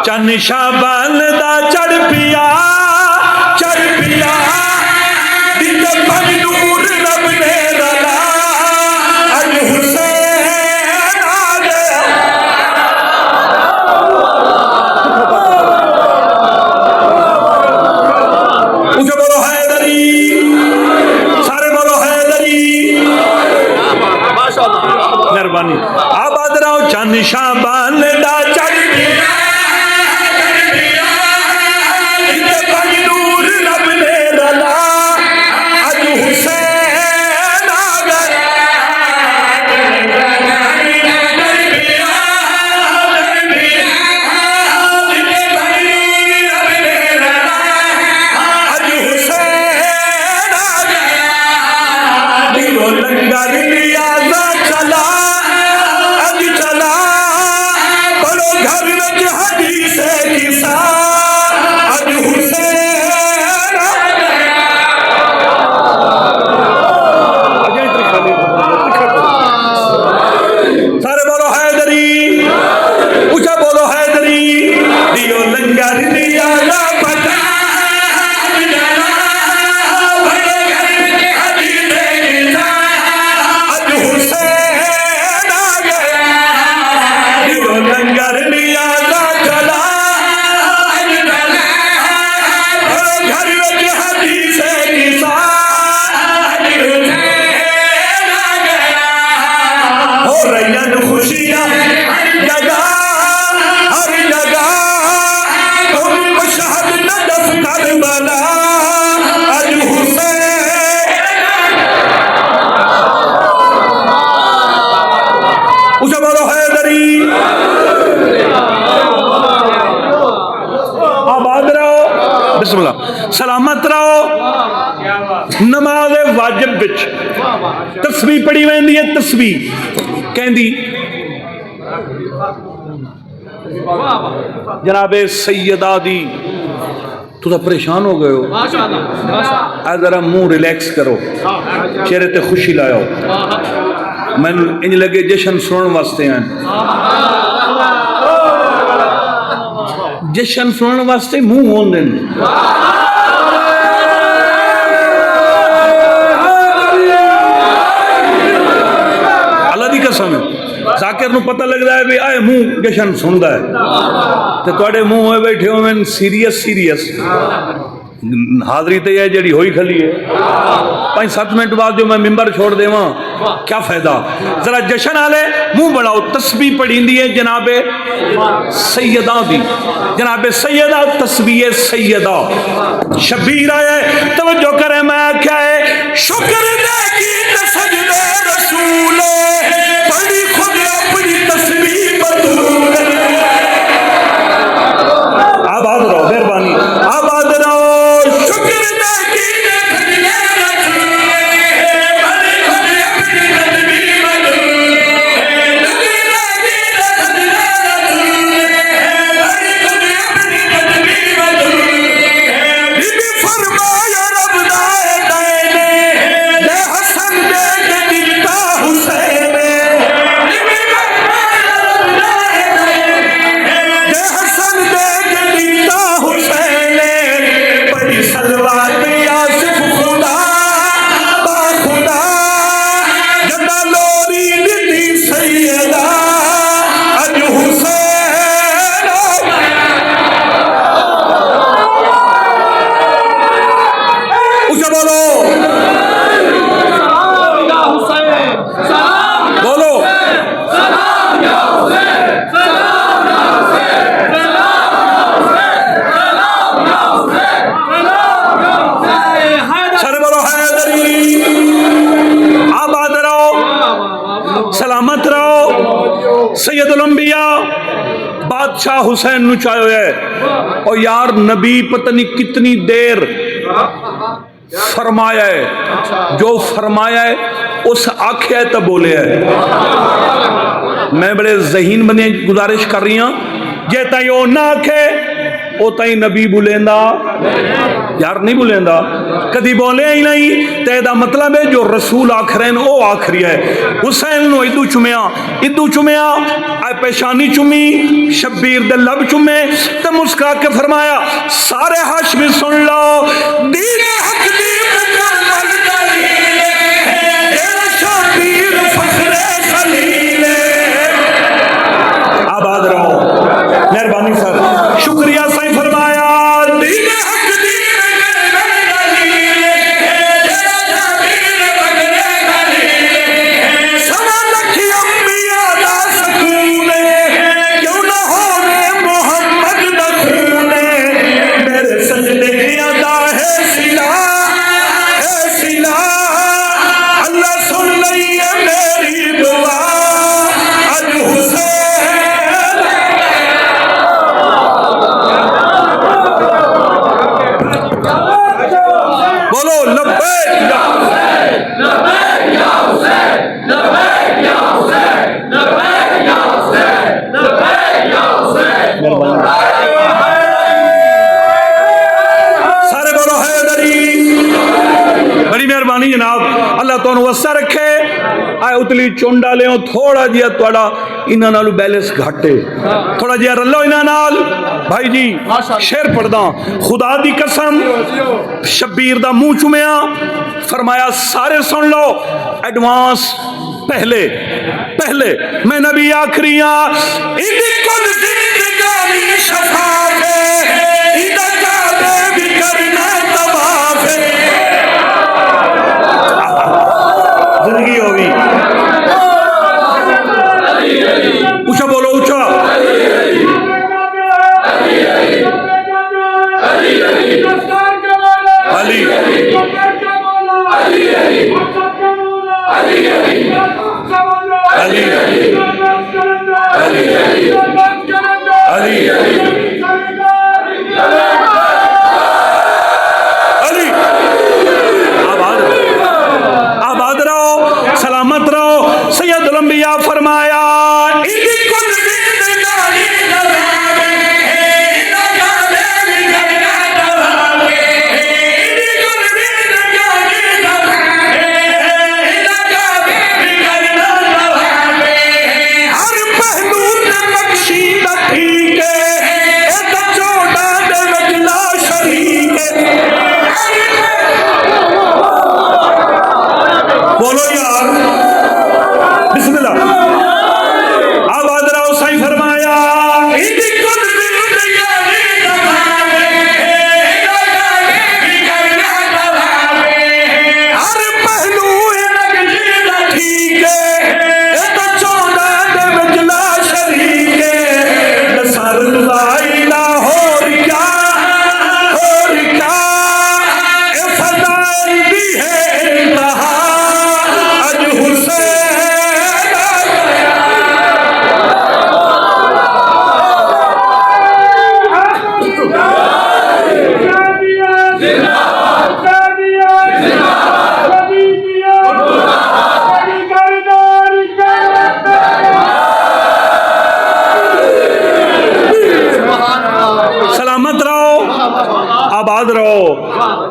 चन शाबान दा चढ़ पिया नूर रब ने रला अज हुसैन आ गया। उसे बोलो हैदरी, सारे बोलो हैदरी। मेहरबानी आबाद रहो। चन शाबान दा चढ़ नूर रब ने रला अज हुसैन आ गया। अज हुसैन आ गया। दिलो लंगर लिया चला अज चला बड़ो घर में हदीस किसा अज हुसैन आ गया। सारे बोलो हैदरी, ऊंचा बोलो हैदरी। दियो लंगर लिया पता अज हुसैन आ गया। दियो लंगर लिया चला घर में हदीस किसा हो रैयन खुशियां हर जगह तुम मशहद नजफ करबला अज हुसैन। उसे बोलो हैदरी। आबाद रहो, बिस्मिल्लाह, सलामत रहो। नमाज वाजिब विच तस्बीह पढ़ी वेंदी है। तस्बीह कहंदी जनाबे सैयदा दी। तुम परेशान हो गए हो, जरा मुंह रिलैक्स करो, चेहरे ते खुशी लाओ। मैनू इंज लगे जशन सुनने वास्ते हैं, जशन सुनने वास्ते मुंह होंदे ने। अल्लाह दी कसम है, जाकिर नूं पता लगता है भी आए मुंह जशन सुनता है, तो तुहाडे मुंह होए बैठे हो सीरियस हाजरी तो यह जी होई खली है। 5-7 मिनट बाद जो मैं मिंबर छोड़ देव क्या फायदा। जरा जशन आले मुंह बढ़ाओ। तस्बीह पढ़ी है जनाबे सैयदा दी, जनाबे सैयदा तस्बीह सैयदा शबीर आए तवज्जो करे। मैं क्या है शुक्र दे की सजदे रसूल पढ़ी खुद अपनी तस्बीह बतूल। आबाद रहो, मेहरबानी आबाद रहो। सलामत रहो। सैयदुल अंबिया बादशाह हुसैन नु चायो है। और यार नबी पता नहीं कितनी देर फरमाया है, जो फरमाया है उस आख्या है तो बोले है। मैं बड़े ज़हीन बने गुजारिश कर रही हूँ, जे तय ना आखे ओ तई नबी बुलेंदा यार नहीं बुलेंदा कदी बोले ही नहीं ते दा मतलब है जो रसूल आखरे न ओ आखरी है। हुसैन नो इदू चुमिया आ पेशानी चुमी शब्बीर दे लब चुमे ते मुस्का के फरमाया सारे हाशमी सुन लो दीन हक दी मुकम्मल दलील है शब्बीर फखरे खलील। आबाद रहो मेहरबानी सर शुक्रिया सही फरमाया दीन हक दी मुकम्मल दलील है शब्बीर फखरे खलील। सवा लख अंबिया दा सकून क्यों ना होवे मोहम्मद दा खून मेरे सजदे अदा है सिला अल्लाह सुन लइए मेरी दुआ अज हुसैन। बोलो लब्बैक या हुसैन लब्बैक या हुसैन लब्बैक या हुसैन लब्बैक या हुसैन लब्बैक या हुसैन। सारे बोलो हैदरी। बड़ी मेहरबानी जनाब अल्लाह तुहानू वसा रखे। आए उतली चुंड वाले थोड़ा जिहा तुहाडा इन्हां नाल बैलेंस घट है थोड़ा जिहा रलो इन्हां नाल भाई जी। शेर पढ़दा खुदा दी कसम शब्बीर दा मुंह चुमिया फरमाया सारे सुन लो एडवांस पहले मैं नबी आखरिया इदी कुल जिंदगानी शफाफ है इदा काबे भी करना तवाफ है। जिंदगी होगी ऊंचा बोलो ऊंचा अली आबाद रहो सलामत रहो। सैयदुल अंबिया फरमाया बोलो यार बिस्मिल्लाह। आबाद रहो साईं फरमाया हर पहलू ठीक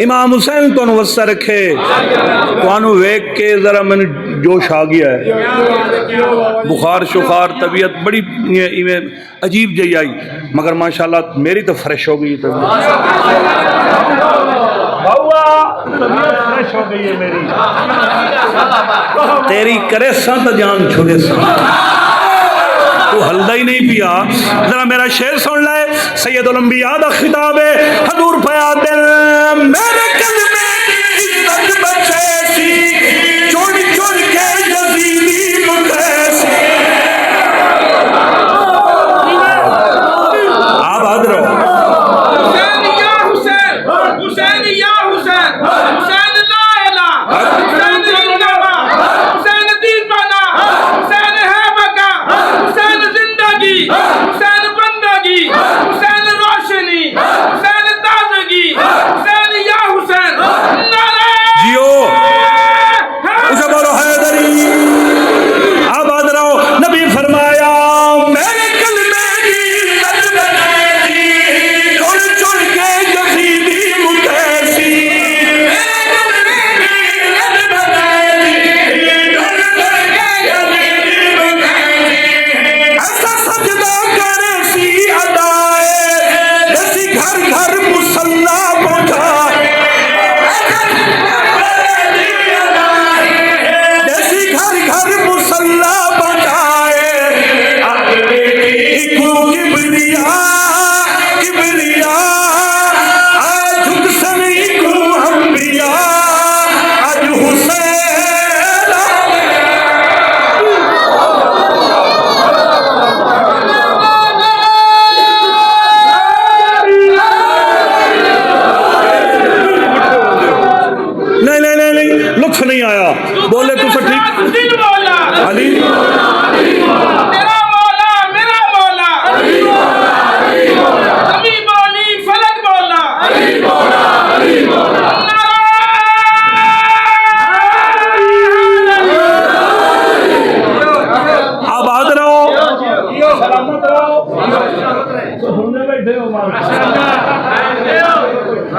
इमाम हुसैन तो वसा रखे तो वेख के जरा मैंने जोश आ गया है बुखार शुखार तबीयत बड़ी इवें अजीब जी आई मगर माशाल्लाह मेरी तो फ्रेश हो गई फ्रेश हो गई है मेरी तेरी करे संत जान छुड़े तू हल्दा ही नहीं पिया। जरा मेरा शेर सुन ले सैयदुल अंबिया दा खिताब है हजूर पया दिल मेरे कलमे की इज्जत बचे सी चुन चुन के यजीदी मुझे से। आबाद रहो हुसैन या हुसैन हुसैन या हुसैन हुसैन ला इलाहा हुसैन जिंदाबाद हुसैन दीवाना हुसैन है बका हुसैन जिंदगी हुसैन बंदगी हुसैन रोशनी हुसैन ताजगी हुसैन या हुसैन नारे जियो उसे बोलो हैदरी। अब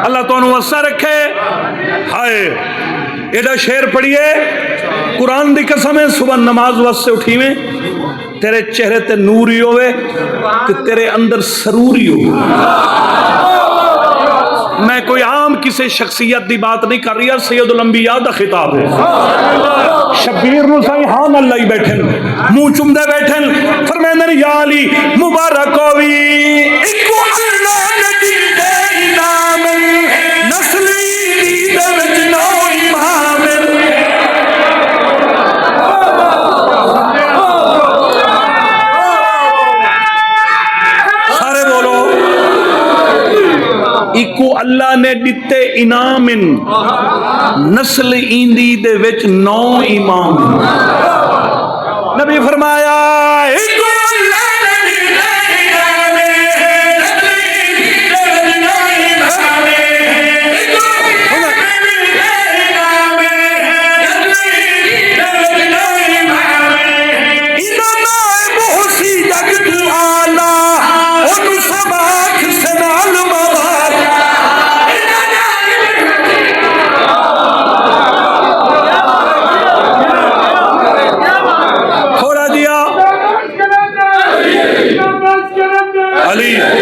अल्लाह तुहानू असा रखे। हाय एदा शेर पढ़िए, कुरान दी कसम है, सुबह नमाज वास्ते उठीवे तेरे चेहरे ते नूर ही होवे ते तेरे अंदर सरूर ही हो। मैं कोई आम किसी शख्सियत की बात नहीं कर रही, सैयदुल अंबिया दा खिताब है। शब्बीर नूं सही हाँ नाल लाई बैठन, मुंह चुमदे बैठन, फरमांदे या अली मुबारक होवी इको अल्लाह ने दिते इनाम, नस्ली दे विच नौ इमाम। सारे बोलो, इको अल्लाह ने दिते इनाम, नस्ल इंदी दे विच नौ इमाम। नबी फरमाया इको अल्लाह ने दिते इनाम, नस्ल इंदी दे विच नौ इमाम। इको अल्लाह ने दिते इनाम, नस्ल इंदी दे विच नौ इमाम। इना नाम होसी जग तू आला, ओनू सबाख से नाल अली एक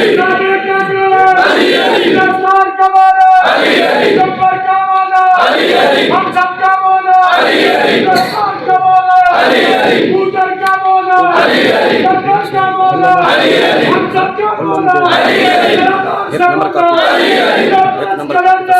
नंबर का